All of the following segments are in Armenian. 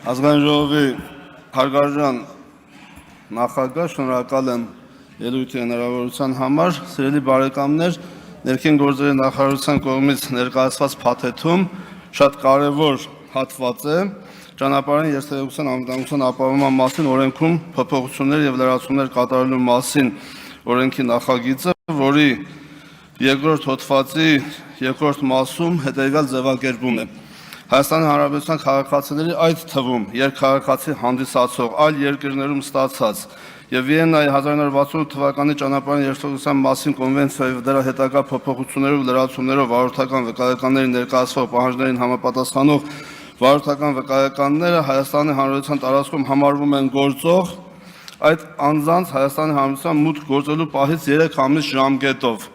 Ազգային ժողովի հարգարժան նախագահ, շնորհակալ եմ ելույթի հնարավորության համար, սիրելի բարեկամներ, ներքին գործերի նախարարության կողմից ներկայացված փաթեթում շատ կարևոր հատված է ճանապարհային երթևեկության անվտանգության ապահովման մասին օրենքում փոփոխություններ եւ լրացումներ կատարելու մասին օրենքի նախագիծը, որի երկրորդ հոդվածի երկրորդ մասում հետեւյալ ձևակերպում է. Հայաստանի Հանրապետության քաղաքացիների, այդ թվում երկքաղաքացի հանդիսացող այլ երկրներում ստացած եւ Վիեննայի 1968 թվականի ճանապարհային երթևեկության մասին կոնվենցիայի եւ դրա հետագա փոփոխություններով լրացումներով վարորդական վկայականների ներկայացվող պահանջներին համապատասխանող վարորդական վկայականները Հայաստանի Հանրապետության տարածքում համարվում են գործող այդ անձանց Հայաստանի Հանրապետության մուտք գործելու պահից 3 ամիս ժամկետով։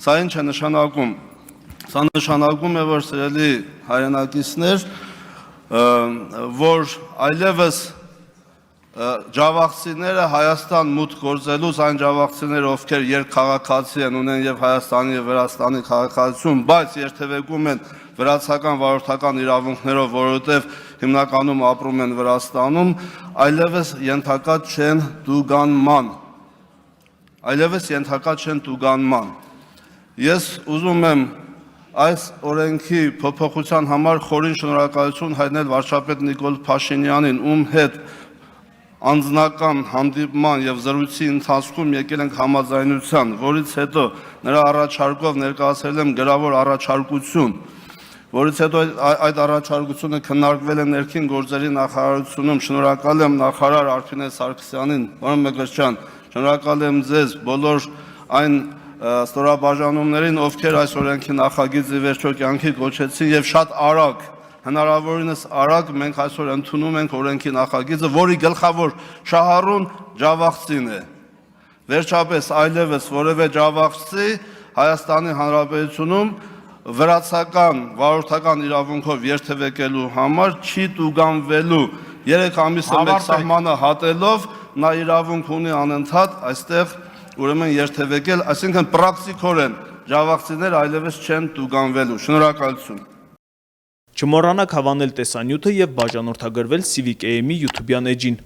Սա ինչ է նշանակում։ Սա նշանակում է, որ սիրելի հայրենակիցներ, որ այլևս ջավախցիները Հայաստան մուտք գործելուց այն ջավախցիները, ովքեր երկքաղաքացի են, ունեն եւ Հայաստանի եւ Վրաստանի քաղաքացիություն, բայց երթևեկում են վրացական վարորդական իրավունքներով, որովհետեւ հիմնականում ապրում են Վրաստանում, այլևս ենթակա չեն տուգանման։ Ես ուզում եմ այս օրենքի փոփոխության համար խորին շնորհակալություն հայտնել վարչապետ Նիկոլ Փաշինյանին, ում հետ անձնական հանդիպման եւ զրույցի ընթացքում եկել ենք համաձայնության, որից հետո նրա առաջարկով ներկայացրել եմ գրավոր առաջարկություն, որից հետո այդ առաջարկությունը քննարկվել է ներքին գործերի նախարարությունում։ Շնորհակալ եմ նախարար Արփինե Սարգսյանին, պարոն Մկրտչյան, շնորհակալ եմ ձեզ բոլոր այն ստորաբաժանումներին, ովքեր այս օրենքի նախագիծի վերջո կյանքի կոչեցին եւ շատ արագ, հնարավորինս արագ մենք այսօր ընդունում ենք օրենքի նախագիծը, որի գլխավոր շահառուն ջավախցին է։ Վերջապես այլևս որևէ ջավախցի Հայաստանի Հանրապետությունում վրացական վարորդական իրավունքով երթևեկելու համար չի տուգանվելու։ 3 ամիսը մեկ սահմանը հատելով նա իրավունք ունի անընդհատ այստեղ ուրեմն երթևեկել, այսինքն պրակտիկորեն ջավախցիներ այլևս չեն տուգանվելու։ Շնորհակալություն։ Չմոռանաք հավանել տեսանյութը եւ բաժանորդագրվել Civic AM-ի YouTube-յան էջին։